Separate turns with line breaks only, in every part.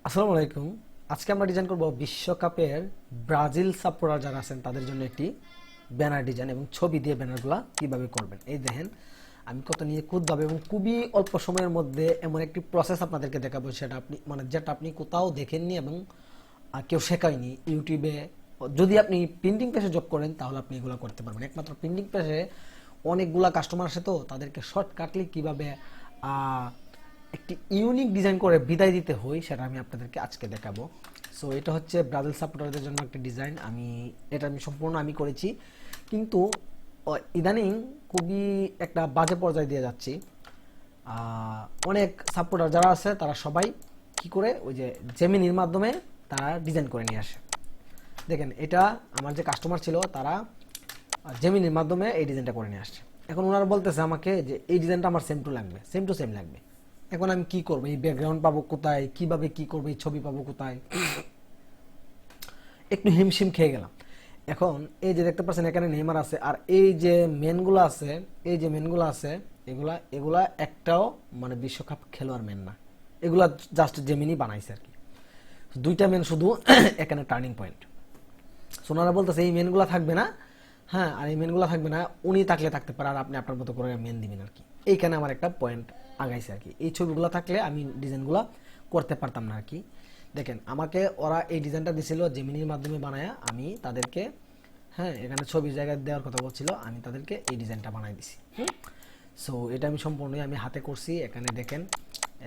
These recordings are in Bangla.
আসসালামু আলাইকুম। আজকে আমরা ডিজাইন করব বিশ্বকাপের ব্রাজিল সাপোর্টার যারা আছেন তাদের জন্য একটি ব্যানার ডিজাইন এবং ছবি দিয়ে ব্যানারগুলো কিভাবে করবেন। এই দেখেন আমি কত নিখুঁতভাবে এবং খুবই অল্প সময়ের মধ্যে এমন একটি প্রসেস আপনাদেরকে দেখাবো, সেটা আপনি যেটা আপনি কোথাও দেখেননি এবং কেউ শেখায়নি ইউটিউবে। যদি আপনি প্রিন্টিং পেজে জব করেন তাহলে আপনি এগুলো করতে পারবেন। একমাত্র প্রিন্টিং পেজে অনেকগুলা কাস্টমার আসে, তো তাদেরকে শর্টকাটলি কিভাবে একটি ইউনিক ডিজাইন করে বিদায় দিতে হয় সেটা আমি আপনাদেরকে আজকে দেখাবো। সো এটা হচ্ছে ব্রাজিল সাপোর্টারদের জন্য একটি ডিজাইন। এটা সম্পূর্ণ আমি করেছি, কিন্তু ইদানিং খুবই একটা বাজে পর্যায়ে দিয়ে যাচ্ছি। অনেক সাপোর্টার যারা আছে তারা সবাই কি করে ওই যে জেমিনির মাধ্যমে তারা ডিজাইন করে নিয়ে আসে। দেখেন এটা আমার যে কাস্টমার ছিল তারা জেমিনির মাধ্যমে এই ডিজাইনটা করে নিয়ে আসছে। এখন ওনারা বলতেছে আমাকে যে এই ডিজাইনটা আমার সেম টু সেম লাগবে। এখন আমি কি করবো, এই ব্যাকগ্রাউন্ড পাবো কোথায়, কিভাবে কি করবো, এই ছবি পাবো কোথায়, একটু হিমশিম খেয়ে গেলাম। এখন এই যে দেখতে পাচ্ছেন এখানে নেইমার আছে, আর এই যে মেনগুলো আছে, এগুলা এগুলা একটাও মানে বিশ্বকাপ খেলোয়াড় মেন না, এগুলা জাস্ট জেমিনি বানাইছে আর কি। দুইটা মেন শুধু এখানে টার্নিং পয়েন্ট। সোনারা বলতেছে এই মেনগুলা থাকবে না, হ্যাঁ, আর এই মেনগুলা থাকবে না, উনি থাকলে থাকতে পারে আর আপনি আপনার মতো করে মেন দিবেন আর কি। এইখানে আমার একটা পয়েন্ট আগাইছে আর কি। এই ছবিগুলো থাকলে আমি ডিজাইনগুলো করতে পারতাম না আর কি। দেখেন আমাকে ওরা এই ডিজাইনটা দিছিল জেমিনির মাধ্যমে বানায়া, আমি তাদেরকে, হ্যাঁ, এখানে ছবির জায়গায় দেওয়ার কথা বলছিল, আমি তাদেরকে এই ডিজাইনটা বানাই দিছি। সো এটা আমি সম্পূর্ণই আমি হাতে করছি। এখানে দেখেন,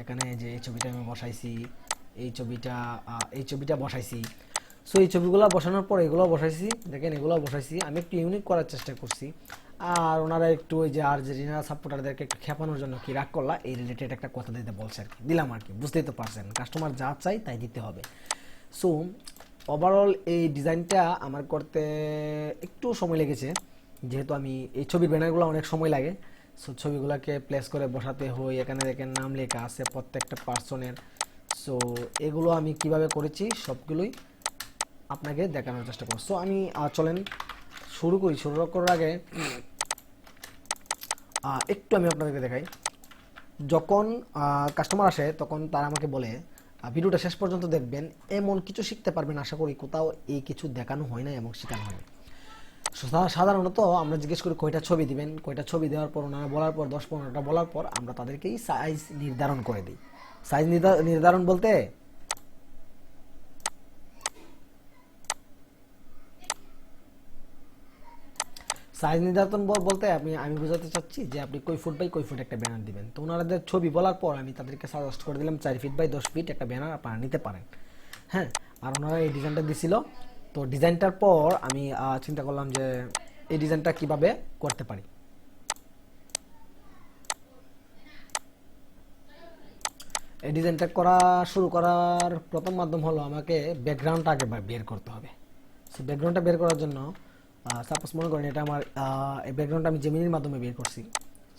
এখানে যে এই ছবিটা আমি বসাইছি, এই ছবিটা বসাইছি। সো এই ছবিগুলো বসানোর পর এগুলো বসাইছি, দেখেন এগুলো বসাইছি। আমি একটু ইউনিক করার চেষ্টা করছি। আর ওনারা একটু ওই যে আর্জেন্টিনা সাপোর্টারদেরকে একটু খেপানোর জন্য কি রাগ করলা এই রিলেটেড একটা কথা দিতে বলছে আর কি, দিলাম আর কি। বুঝতেই তো পারছেন কাস্টমার যা চাই তাই দিতে হবে। সো ওভারঅল এই ডিজাইনটা আমার করতে একটু সময় লেগেছে, যেহেতু আমি এই ছবির ব্যানারগুলো অনেক সময় লাগে। সো ছবিগুলোকে প্লেস করে বসাতে হয়। এখানে দেখেন নাম লেখা আছে প্রত্যেকটা পার্সনের। সো এগুলো আমি কিভাবে করেছি সবগুলোই আপনাকে দেখানোর চেষ্টা করব। সো আমি চলেন শুরু করি। শুরু করার আগে একটু আমি আপনাদেরকে দেখাই। যখন কাস্টমার আসে তখন তারা আমাকে বলে ভিডিওটা শেষ পর্যন্ত দেখবেন, এমন কিছু শিখতে পারবেন আশা করি কোথাও এই কিছু দেখানো হয় না এবং শেখানো হয় না। সাধারণত আমরা জিজ্ঞেস করি কয়টা ছবি দিবেন, কয়টা ছবি দেওয়ার পর ওনারা বলার পর 10-15টা বলার পর আমরা তাদেরকেই সাইজ নির্ধারণ করে দিই। সাইজ নির্ধারণ বলতে সাইজ নির্ধারণ বলতে আমি বোঝাতে চাচ্ছি যে আপনি কই ফুট বাই কই ফুট একটা ব্যানার দিবেন। তো ওনাদের ছবি বলার পর আমি তাদেরকে সাজেস্ট করে দিলাম 4 ফিট বাই 10 ফিট একটা ব্যানার আপনারা নিতে পারেন। হ্যাঁ, আর ওনারা এই ডিজাইনটা দিছিল। তো ডিজাইনটার পর আমি চিন্তা করলাম যে এই ডিজাইনটা কিভাবে করতে পারি। এই ডিজাইনটা শুরু করার প্রথম মাধ্যম হলো আমাকে ব্যাকগ্রাউন্ডটা আগে বের করতে হবে। সো ব্যাকগ্রাউন্ডটা বের করার জন্য সাপোজ মনে করেন এটা আমার এই ব্যাকগ্রাউন্ডটা আমি জেমিনির মাধ্যমে বের করছি।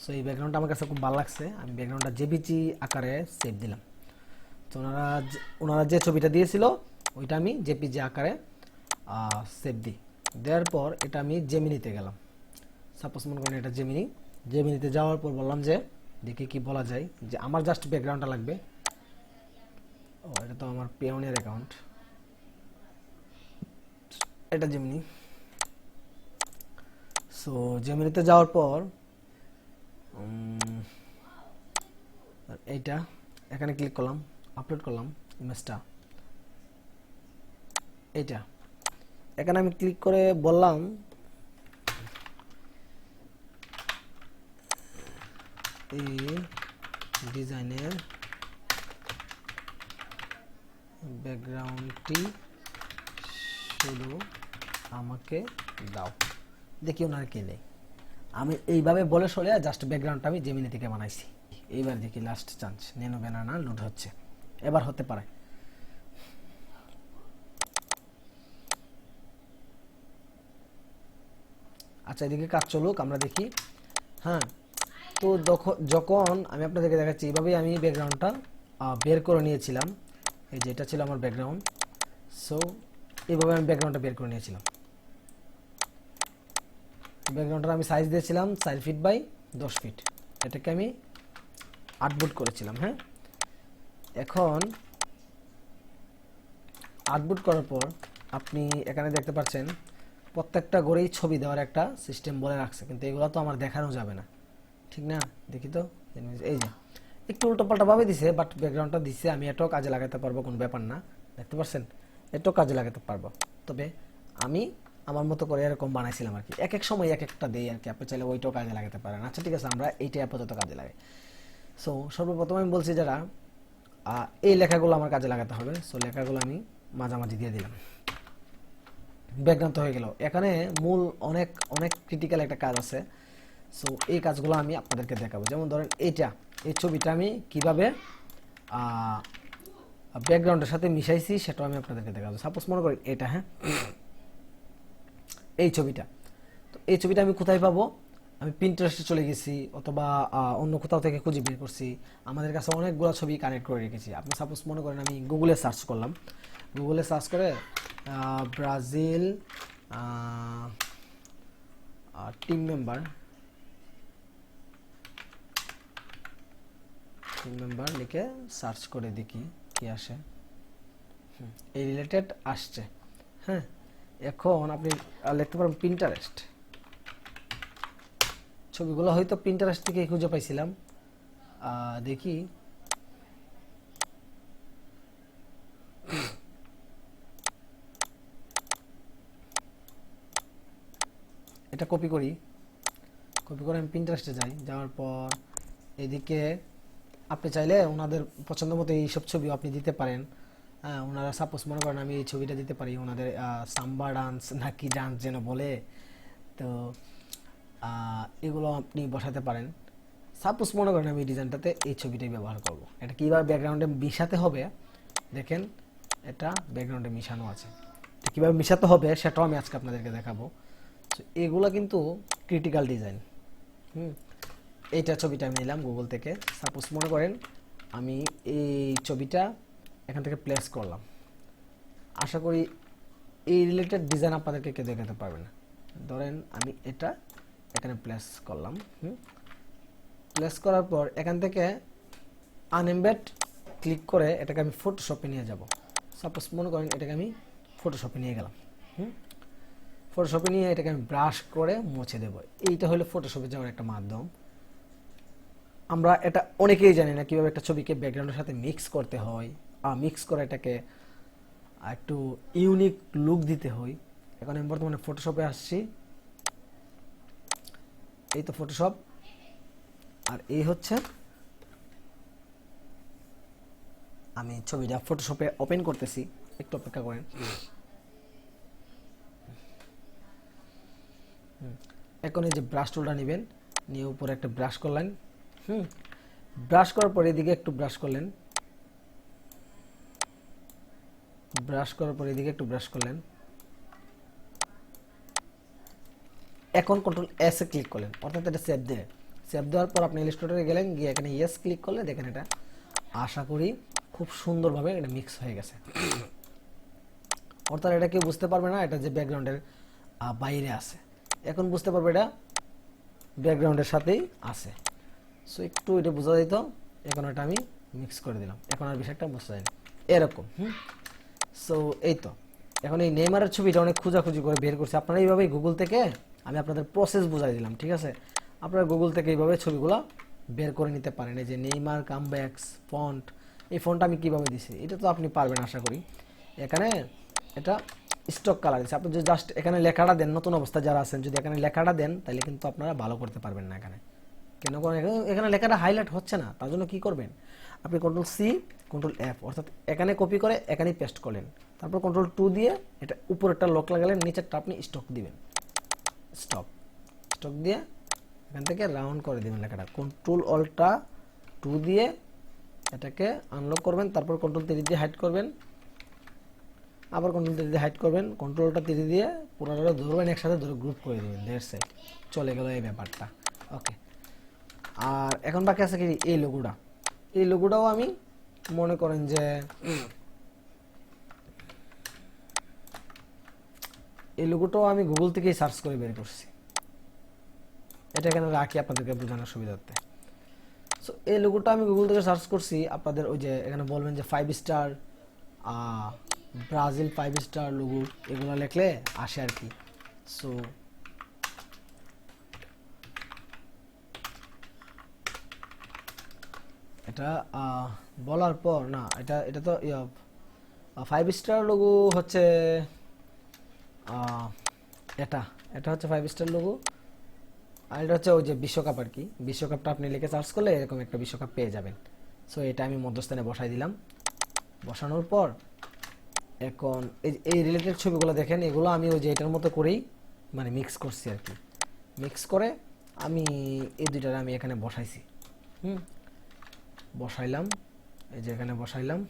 সো এই ব্যাকগ্রাউন্ডটা আমার কাছে খুব ভালো লাগছে, আমি ব্যাকগ্রাউন্ডটা জেপিজি আকারে সেভ দিলাম। তো ওনারা যে ছবিটা দিয়েছিল ওইটা আমি জেপিজি আকারে সেভ দিই। দেওয়ার পর এটা আমি জেমিনিতে গেলাম। সাপোজ মনে করেন এটা জেমিনিতে যাওয়ার পর বললাম যে দেখি কি বলা যায়, যে আমার জাস্ট ব্যাকগ্রাউন্ডটা লাগবে। ও এটা তো আমার পেওনিয়ার অ্যাকাউন্ট, এটা জেমিনি। সো জেমিনিতে যাওয়ার পর এইটা এখানে ক্লিক করলাম, আপলোড করলাম ইমেজটা। এইটা এখানে আমি ক্লিক করে বললাম এই ডিজাইনের ব্যাকগ্রাউন্ডটি শুধু আমাকে দাও, দেখি ওনার কে নেই। আমি এইভাবে বলে সরে জাস্ট ব্যাকগ্রাউন্ডটা আমি জেমিনি থেকে বানাইছি। এইবার দেখি লাস্ট চান্স, নেনো ব্যানানা লোড হচ্ছে, এবার হতে পারে। আচ্ছা এদিকে কাজ চলুক, আমরা দেখি। হ্যাঁ, তো যখন আমি আপনাদেরকে দেখাচ্ছি এইভাবেই আমি ব্যাকগ্রাউন্ডটা বের করে নিয়েছিলাম। এই যে এটা ছিল আমার ব্যাকগ্রাউন্ড। সো এইভাবে আমি ব্যাকগ্রাউন্ডটা বের করে নিয়েছিলাম। ব্যাকগ্রাউন্ডটা আমি সাইজ দিয়েছিলাম 4 ফিট বাই 10 ফিট, এটাকে আমি 8 বুট করেছিলাম। হ্যাঁ, এখন আউটপুট করার পর আপনি এখানে দেখতে পাচ্ছেন প্রত্যেকটা ঘরেই ছবি দেওয়ার একটা সিস্টেম বলে রাখছে, কিন্তু এগুলো তো আমার দেখানো যাবে না, ঠিক না? দেখি তো, এই যে একটু উল্টোপাল্টা ভাবে দিছে, বাট ব্যাকগ্রাউন্ডটা দিছে, আমি এটাও কাজে লাগাতে পারবো, কোনো ব্যাপার না। দেখতে পাচ্ছেন, এটাও কাজে লাগাতে পারবো। তবে আমি আমার মতো করে এরকম বানাইছিলাম আর কি, এক এক সময় এক একটা দেই আর কি, আপনি চাইলে ওইটাও কাজে লাগাতে পারেন। আচ্ছা ঠিক আছে, আমরা এইটাই আপাতত কাজে লাগাই। সো সর্বপ্রথম আমি বলছি যারা এই লেখাগুলো আমার কাজে লাগাতে হবে। সো লেখাগুলো আমি মাঝামাঝি দিয়ে দিলাম, ব্যাকগ্রাউন্ড তো হয়ে গেল। এখানে মূল অনেক অনেক ক্রিটিক্যাল একটা কাজ আছে। সো এই কাজগুলো আমি আপনাদেরকে দেখাবো। যেমন ধরেন এই ছবিটা আমি কিভাবে ব্যাকগ্রাউন্ডের সাথে মিশাইছি সেটাও আমি আপনাদেরকে দেখাবো। সাপোজ মনে করি এটা, হ্যাঁ, এই ছবিটা, তো এই ছবিটা আমি কোথায় পাবো? আমি পিন্টারেস্টে চলে গেছি অথবা অন্য কোথাও থেকে খুঁজে বের করছি। আমাদের কাছে অনেকগুলো ছবি কানেক্ট করে রেখেছি। আপনি সাপোজ মনে করেন আমি গুগলে সার্চ করলাম, গুগলে সার্চ করে ব্রাজিল টিম মেম্বার লিখে সার্চ করে দেখি কি আসে। এই রিলেটেড আসছে, হ্যাঁ। এখন আপনি লিখতে পারেন পিন্টারেস্ট, ছবিগুলো হয়তো পিন্টারেস্ট থেকে খুঁজে পাইছিলাম। দেখি, এটা কপি করে আমি পিন্টারেস্টে যাই। যাওয়ার পর এদিকে আপনি চাইলে ওনাদের পছন্দ মতো এইসব ছবিও আপনি দিতে পারেন। ওনারা সাপোজ মনে করেন আমি এই ছবিটা দিতে পারি, ওনাদের সাম্বা ডান্স নাকি ডান্স যেন বলে, তো এগুলো আপনি বসাতে পারেন। সাপোজ মনে করেন আমি এই ডিজাইনটাতে এই ছবিটাই ব্যবহার করব। এটা কীভাবে ব্যাকগ্রাউন্ডে মিশাতে হবে দেখেন, এটা ব্যাকগ্রাউন্ডে মিশানো আছে, তো কীভাবে মিশাতে হবে সেটাও আমি আজকে আপনাদেরকে দেখাবো। তো এগুলো কিন্তু ক্রিটিক্যাল ডিজাইন। এইটা ছবিটা আমি নিলাম গুগল থেকে। সাপোজ মনে করেন আমি এই ছবিটা এখান থেকে প্লেস করলাম। আশা করি এই রিলেটেড ডিজাইন আপনাদেরকে কেউ দেখাতে পারবে না। ধরেন আমি এটা এখানে প্লেস করলাম। প্লেস করার পর এখান থেকে আনএমবেড ক্লিক করে এটাকে আমি ফটোশপে নিয়ে যাব। সাপোজ মনে করেন এটাকে আমি ফটোশপে নিয়ে গেলাম। ফটোশপে নিয়ে এটাকে আমি ব্রাশ করে মুছে দেব। এইটা হলো ফটোশপে যাওয়ার একটা মাধ্যম। আমরা এটা অনেকেই জানি না কিভাবে একটা ছবিকে ব্যাকগ্রাউন্ডের সাথে মিক্স করতে হয়, মিক্স করে এটাকে একটু ইউনিক লুক দিতে হয়। এখন আমি বর্তমানে ফটোশপে আসছি, এই তো ফটোশপ, আর এই হচ্ছে আমি ছবিটা ফটোশপে ওপেন করতেছি, একটু অপেক্ষা করেন। এখন এই যে ব্রাশ টুলটা নেবেন, নিয়ে উপরে একটা ব্রাশ করলেন। ব্রাশ করার পর এদিকে একটু ব্রাশ করলেন, এখন কন্ট্রোল এস এ ক্লিক করলেন, অর্থাৎ এটা সেভ দেওয়ার পর আপনি ইলাস্ট্রেটরে গেলেন, গিয়ে এখানে ইয়েস ক্লিক করলে দেখেন এটা আশা করি খুব সুন্দরভাবে এটা মিক্স হয়ে গেছে। অর্থাৎ এটা কেউ বুঝতে পারবে না এটা যে ব্যাকগ্রাউন্ডের বাইরে আছে, এখন বুঝতে পারবে এটা ব্যাকগ্রাউন্ডের সাথেই আছে। সো একটু এটা বোঝা যেত, এখন এটা আমি মিক্স করে দিলাম, এখন আর বিষয়টা বোঝা যায় না এরকম। সো এই তো, এখন এই নেইমারের ছবিটা অনেক খোঁজাখুঁজি করে বের করছে। আপনারা এইভাবেই গুগল থেকে, আমি আপনাদের প্রসেস বুঝাই দিলাম, ঠিক আছে? আপনারা গুগল থেকে এইভাবে ছবিগুলো বের করে নিতে পারেন। এই যে নেইমার কামব্যাকস ফন্ট, এই ফন্টটা আমি কিভাবে দিছি এটা তো আপনি পারবেন আশা করি। এখানে এটা স্টক কালার দিচ্ছে, আপনি যদি জাস্ট এখানে লেখাটা দেন, নতুন অবস্থা যারা আছেন যদি এখানে লেখাটা দেন তাহলে কিন্তু আপনারা ভালো করতে পারবেন না। কেন এখানে লেখাটা হাইলাইট হচ্ছে না, তার জন্য কি করবেন, আপনি কন্ট্রোল সি কন্ট্রোল এফ, অর্থাৎ এখানে কপি করে এখানেই পেস্ট করলেন, তারপর কন্ট্রোল 2 দিয়ে এটা উপরেরটা লক লাগালেন, নিচেরটা আপনি স্টক দিবেন, স্টক দিয়ে এখান থেকে রাউন্ড করে দিবেন লেখাটা। কন্ট্রোল অল্টা 2 দিয়ে এটাকে আনলক করবেন, তারপর কন্ট্রোল 3 দিয়ে হাইড করবেন, আবার কন্ট্রোল 3 দিয়ে হাইড করবেন, কন্ট্রোলটা 3 দিয়ে পুরোটা ধরবেন, একসাথে ধরে গ্রুপ করে দিবেন, দ্যাটস ইট, চলে গেল এই ব্যাপারটা। ওকে, আর এখন বাকি আছে কি এই লোগোটাও আমি মনে করেন যে এই লোগোটাও আমি গুগল থেকেই সার্চ করে বের করছি, এটা এখানে রাখি আপনাদেরকে বোঝানোর সুবিধার্থে। সো এই লোগোটা আমি গুগল থেকে সার্চ করছি, আপনাদের ওই যে এখানে বলবেন যে 5 স্টার ব্রাজিল 5 স্টার লোগো এগুলো লিখলে আসে আর কি। সো এটা বলার পর না, এটা এটা তো 5 স্টার লোগো হচ্ছে এটা এটা হচ্ছে 5 স্টার লোগো, আর এটা হচ্ছে ওই যে বিশ্বকাপ আর কি। বিশ্বকাপটা আপনি লিখে সার্চ করলে এরকম একটা বিশ্বকাপ পেয়ে যাবেন। সো এটা আমি মধ্যস্থানে বসাই দিলাম। বসানোর পর এখন এই রিলেটেড ছবিগুলো দেখেন, এগুলো আমি ওই যে এটার মতো করেই মানে মিক্স করছি আর কি। মিক্স করে আমি এই দুইটার আমি এখানে বসাইছি। বসাইলাম, এই যে এখানে বসাইলাম।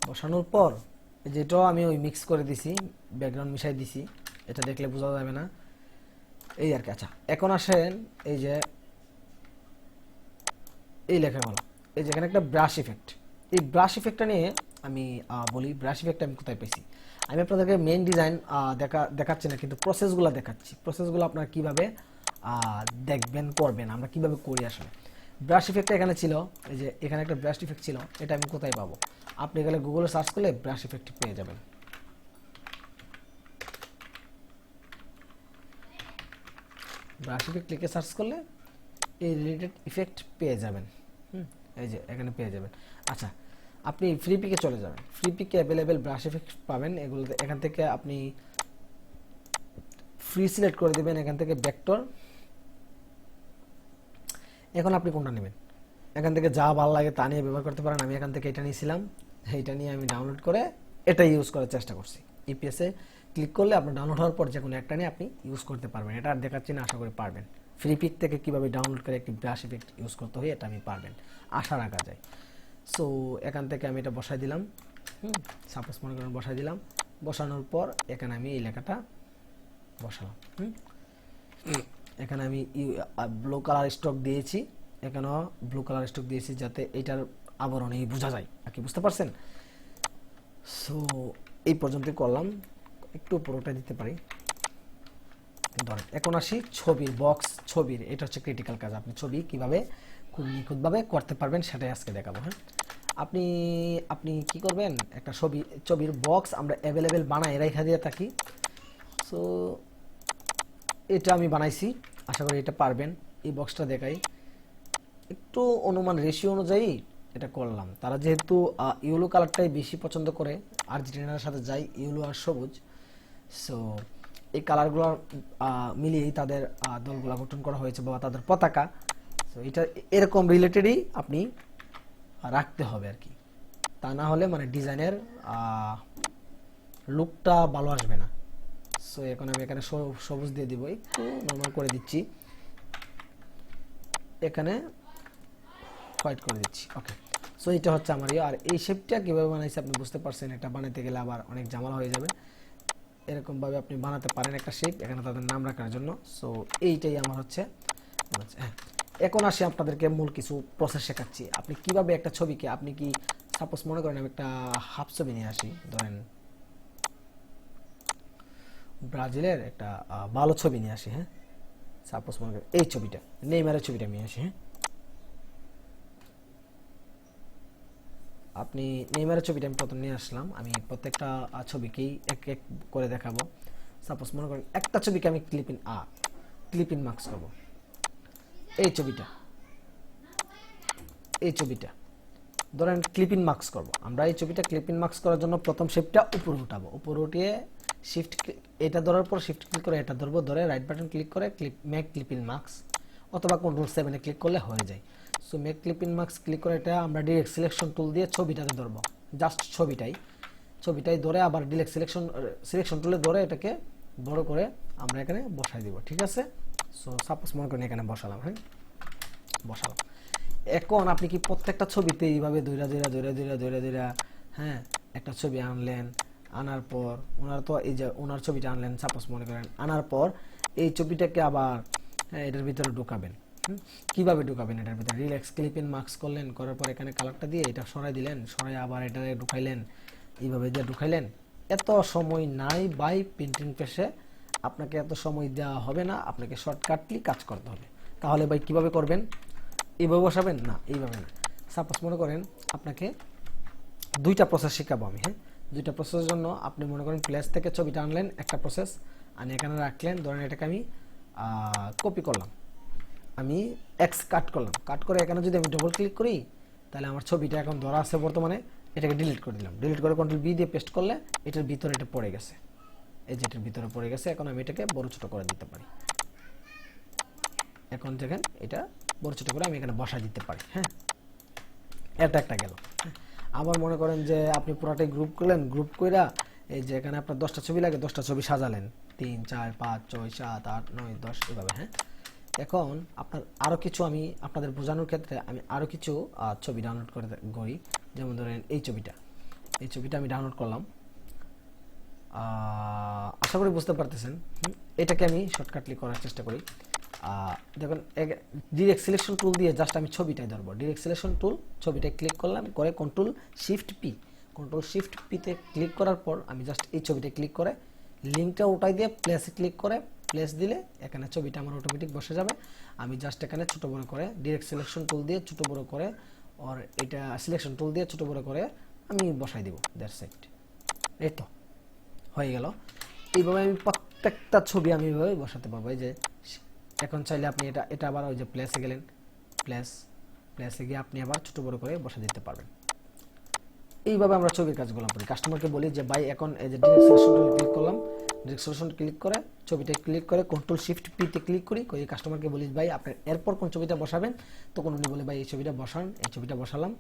বসানোর পর যেটাও আমি ওই মিক্স করে দিছি, ব্যাকগ্রাউন্ড মিশাই দিছি, এটা দেখলে বোঝা যাবে না এই আর কি। আচ্ছা এখন আসেন এই যে এই লেখাগুলো, এই যেখানে একটা ব্রাশ ইফেক্ট, এই ব্রাশ ইফেক্টটা নিয়ে আমি বলি। ব্রাশ ইফেক্টটা আমি কোথায় পেয়েছি? আমি আপনাদেরকে মেইন ডিজাইন দেখাচ্ছি না, কিন্তু প্রসেসগুলো দেখাচ্ছি। প্রসেসগুলো আপনারা কীভাবে দেখবেন করবেন, আমরা কীভাবে করি আসলে। ব্রাশ ইফেক্টটা এখানে ছিল, এই যে এখানে একটা ব্রাশ ইফেক্ট ছিল, এটা আমি কোথায় পাবো? আপনি গেলে গুগলে সার্চ করলে ব্রাশ ইফেক্ট পেয়ে যাবেন। ব্রাশ ইফেক্ট লিখে সার্চ করলে এই রিলেটেড ইফেক্ট পেয়ে যাবেন। এই যে এখানে পেয়ে যাবেন। আচ্ছা আপনি ফ্রি পিকে চলে যাবেন, ফ্রি পিকে অ্যাভেলেবেল ব্রাশ ইফেক্ট পাবেন। এগুলো এখান থেকে আপনি ফ্রি সিলেক্ট করে দেবেন, এখান থেকে ভেক্টর। এখন আপনি কোনটা নেবেন, এখান থেকে যা ভালো লাগে তা নিয়ে ব্যবহার করতে পারেন। আমি এখান থেকে এটা নিয়েছিলাম, এইটা নিয়ে আমি ডাউনলোড করে এটা ইউজ করার চেষ্টা করছি। ইপিএসে ক্লিক করলে আপনার ডাউনলোড হওয়ার পর যে কোনো একটা নিয়ে আপনি ইউজ করতে পারবেন। এটা আর দেখাচ্ছি না, আশা করি পারবেন। ফ্রি পিক থেকে কীভাবে ডাউনলোড করে একটি ব্রাশ ইফেক্ট ইউজ করতে হয় এটা আমি পারবেন, আশা রাখা যায়। সো এখান থেকে আমি এটা বসাই দিলাম। সাপোজ মনে করেন বসাই দিলাম। বসানোর পর এখানে আমি এই লেখাটা বসালাম। এখানে আমি ব্লু কালার স্ট্রোক দিয়েছি, এখানেও ব্লু কালার স্ট্রোক দিয়েছি যাতে এটার আবরণে বোঝা যায় আর কি, বুঝতে পারছেন? সো এই পর্যন্ত করলাম, একটু পুরোটা দিতে পারি। ধরেন এখন আসি ছবির বক্স, ছবির এটা হচ্ছে ক্রিটিক্যাল কাজ। আপনি ছবি কিভাবে খুব নিখুঁতভাবে করতে পারবেন সেটাই আজকে দেখাবো। হ্যাঁ, আপনি আপনি কি করবেন, একটা ছবির বক্স আমরা অ্যাভেলেবেল বানাই রেখা দিয়ে থাকি। সো এটা আমি বানাইছি, আশা করি এটা পারবেন। এই বক্সটা দেখাই, একটু অনুমান রেশিও অনুযায়ী এটা করলাম। তারা যেহেতু ইয়েলো কালারটাই বেশি পছন্দ করে, আর্জেন্টিনার সাথে যায় ইয়েলো আর সবুজ। সো এই কালারগুলো মিলিয়েই তাদের দলগুলো গঠন করা হয়েছে বা তাদের পতাকা। সো এটা এরকম রিলেটেডই আপনি রাখতে হবে আর কি, তা না হলে মানে ডিজাইনের লুকটা ভালো আসবে না। সো এখন আমি এখানে সবুজ দিয়ে দিব, একটু নর্মাল করে দিচ্ছি, এখানে হোয়াইট করে দিচ্ছি। ওকে, সো এটা হচ্ছে আমার আর এই শেপটা কীভাবে বানাইছি আপনি বুঝতে পারছেন। এটা বানাতে গেলে আবার অনেক ঝামেলা হয়ে যাবে। এরকমভাবে আপনি বানাতে পারেন একটা শেপ, এখানে তাদের নাম রাখার জন্য। সো এইটাই আমার হচ্ছে। হ্যাঁ, এখন আসি আপনাদেরকে মূল কিছু প্রসেস শেখাচ্ছি। আপনি কিভাবে একটা ছবিকে, আপনি কি সাপোজ মনে করেন আমি একটা হাফ ছবি নিয়ে আসি, ধরেন ব্রাজিলের একটা ভালো ছবি নিয়ে আসি। হ্যাঁ, সাপোজ মনে করেন এই ছবিটা, নেইমারের ছবিটা নিয়ে আসি। হ্যাঁ, আপনি নেইমারের ছবিটা আমি প্রথম নিয়ে আসলাম। আমি প্রত্যেকটা ছবিকেই এক এক করে দেখাবো। সাপোজ মনে করেন একটা ছবিকে আমি ক্লিপ ইন মার্কস করবো। এই ছবিটা ধরেন ক্লিপ ইন মার্কস করবো আমরা। এই ছবিটা ক্লিপ ইন মার্কস করার জন্য প্রথম শেপটা উপরে উঠাবো, উপরে উঠিয়ে শিফট, এটা ধরার পর শিফট ক্লিক করে এটা ধরবো, ধরে রাইট বাটন ক্লিক করে মেক ক্লিপ ইন মার্কস, অথবা কন্ট্রোল 7 ক্লিক করলে হয়ে যায়। So make clip in marks click করে এটা আমরা ডিরেক্ট সিলেকশন টুল দিয়ে ছবিটাতে ধরবো, জাস্ট ছবিটাই ধরে আবার ডিরেক্ট সিলেকশন টুলে ধরে এটাকে বড় করে আমরা এখানে বসাই দিব। ঠিক আছে, সো সাপোজ মনে করেন এখানে বসালাম। হ্যাঁ, বসালাম। এখন আপনি কি প্রত্যেকটা ছবিতে এইভাবে দৈরা হ্যাঁ একটা ছবি আনলেন, আনার পর ওনার ছবিটা আনলেন সাপোজ মনে করেন, আনার পর এই ছবিটাকে আবার এটার ভিতরে ঢুকাবেন। কিভাবে ঢুকাবেন এটার ভিতরে? রিল্যাক্স ক্লিপ ইন মার্কস করলেন, করার পর এখানে কালারটা দিয়ে এটা সরাই দিলেন, সরাই আবার এটা ঢুকাইলেন, এইভাবে দিয়ে ঢুকাইলেন। এত সময় নাই বাই প্রিন্টিং প্রেসে, আপনাকে এত সময় দেওয়া হবে না, আপনাকে শর্টকাটলি কাজ করতে হবে। তাহলে ভাই কিভাবে করবেন? এইভাবে বসাবেন না, এইভাবে না। সাপোজ মনে করেন আপনাকে দুইটা প্রসেস শেখাবো আমি, হ্যাঁ। দুইটা প্রসেসের জন্য আপনি মনে করেন প্লেস থেকে ছবিটা আনলেন, একটা প্রসেস আর এখানে রাখলেন, ধরেন এটাকে আমি কপি করলাম, আমি এক্স কাট করলাম, কাট করে এখানে যদি আমি ডবল ক্লিক করি তাহলে আমার ছবিটা এখন ধরা আছে বর্তমানে, এটাকে ডিলিট করে দিলাম, ডিলিট করে কন্ট্রোল বি দিয়ে পেস্ট করলে এটার ভিতরে এটা পড়ে গেছে, এই যে এটার ভিতরে পড়ে গেছে। এখন আমি এটাকে বড় ছোট করে দিতে পারি, এখন দেখেন এটা বড় ছোট করে আমি এখানে বসা দিতে পারি, হ্যাঁ। এটা একটা গেল। আবার মনে করেন যে আপনি পুরাটাই গ্রুপ করলেন, গ্রুপ কইরা এই যে এখানে আপনার 10টা ছবি লাগে, 10টা ছবি সাজালেন, 3 4 5 6 7 8 9 10 এভাবে, হ্যাঁ। এখন আপনার আরো কিছু আমি আপনাদের বোঝানোর ক্ষেত্রে আমি আরো কিছু ছবি ডাউনলোড করে করি। যেমন ধরেন এই ছবিটা আমি ডাউনলোড করলাম, আশা করি বুঝতে পারতেছেন। এটাকে আমি শর্টকাটলি করার চেষ্টা করি। দেখুন ডিরেক্ট সিলেকশন টুল দিয়ে জাস্ট আমি ছবিটাই ধরবো, ডিরেক্ট সিলেকশন টুল, ছবিটায় ক্লিক করলাম, করে কন্ট্রোল শিফট পিতে ক্লিক করার পর আমি জাস্ট এই ছবিটায় ক্লিক করে লিঙ্কটা ওটাই দিয়ে প্লেসে ক্লিক করে প্লেস দিলে এখানে ছবিটা আমার অটোমেটিক বসে যাবে। আমি জাস্ট এখানে ছোট বড় করে ডিরেক্ট সিলেকশন টুল দিয়ে ছোট বড় করে, আর এটা সিলেকশন টুল দিয়ে ছোট বড় করে আমি বসাই দিব, দ্যাটস ইট। এই তো হয়ে গেল। এইভাবে আমি প্রত্যেকটা ছবি আমি এইভাবে বসাতে পারবো। এই যে এখন চাইলে আপনি এটা আবার ওই যে প্লেসে গেলেন, প্লেসে গিয়ে আপনি আবার ছোট বড় করে বসা দিতে পারবেন। এইভাবে আমরা ছবির কাজগুলো করি। কাস্টমারকে বলি যে ভাই এখন এই যে ডিরেক্ট সিলেকশন ক্লিক করলাম, ডিরেক্ট সিলেকশন ক্লিক করে ছবিটা ক্লিক করে কন্ট্রোল শিফট পিতে ক্লিক করি, কাস্টমারকে বলি ভাই আপনার এরপর কোন ছবিটা বসাবেন, তখন উনি বলে ভাই এই ছবিটা বসান, এই ছবিটা বসালাম,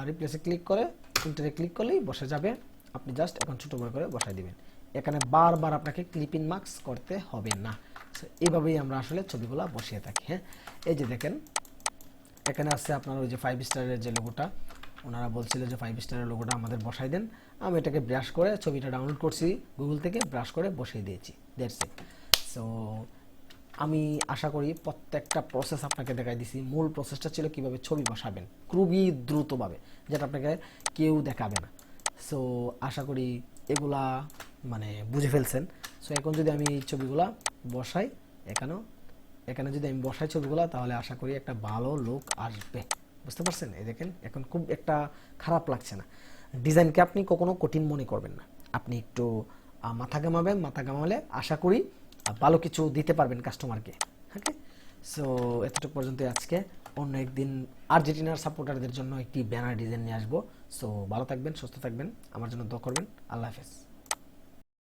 রিপ্লেসে ক্লিক করে ইন্টারে ক্লিক করলেই বসে যাবে। আপনি জাস্ট এখন ছোট বড় করে বসাই দিবেন, এখানে বারবার আপনাকে ক্লিপিং মার্কস করতে হবে না। এইভাবেই আমরা আসলে ছবিগুলো বসিয়ে থাকি, হ্যাঁ। এই যে দেখেন এখানে আছে আপনার ওই যে 5 স্টারের যে লোগোটা, ওনারা বলছিল যে 5 স্টারের লোগোটা আমাদের বসাই দেন, আমি এটাকে ব্রাশ করে ছবিটা ডাউনলোড করছি গুগল থেকে, ব্রাশ করে বসিয়ে দিয়েছি, দ্যাটস ইট। সো আমি আশা করি প্রত্যেকটা প্রসেস আপনাকে দেখাই দিছি। মূল প্রসেসটা ছিল কিভাবে ছবি বসাবেন খুবই দ্রুতভাবে, যেটা আপনাকে কেউ দেখাবে না। সো আশা করি এগুলা মানে বুঝে ফেলছেন। সো এখন যদি আমি এই ছবিগুলা বসাই, এখানে যদি আমি বসাই ছবিগুলা, তাহলে আশা করি একটা ভালো লুক আসবে, বুঝতে পারছেন। এই দেখেন এখন খুব একটা খারাপ লাগছে না। ডিজাইনকে আপনি কখনো কঠিন মনে করবেন না, আপনি একটু মাথা ঘামাবেন, মাথা ঘামালে আশা করি ভালো কিছু দিতে পারবেন কাস্টমারকে। ওকে, সো এতটুকু পর্যন্ত আজকে। অন্য একদিন আর্জেন্টিনার সাপোর্টারদের জন্য একটি ব্যানার ডিজাইন নিয়ে আসবো। সো ভালো থাকবেন, সুস্থ থাকবেন, আমার জন্য দোয়া করবেন। আল্লাহ হাফেজ।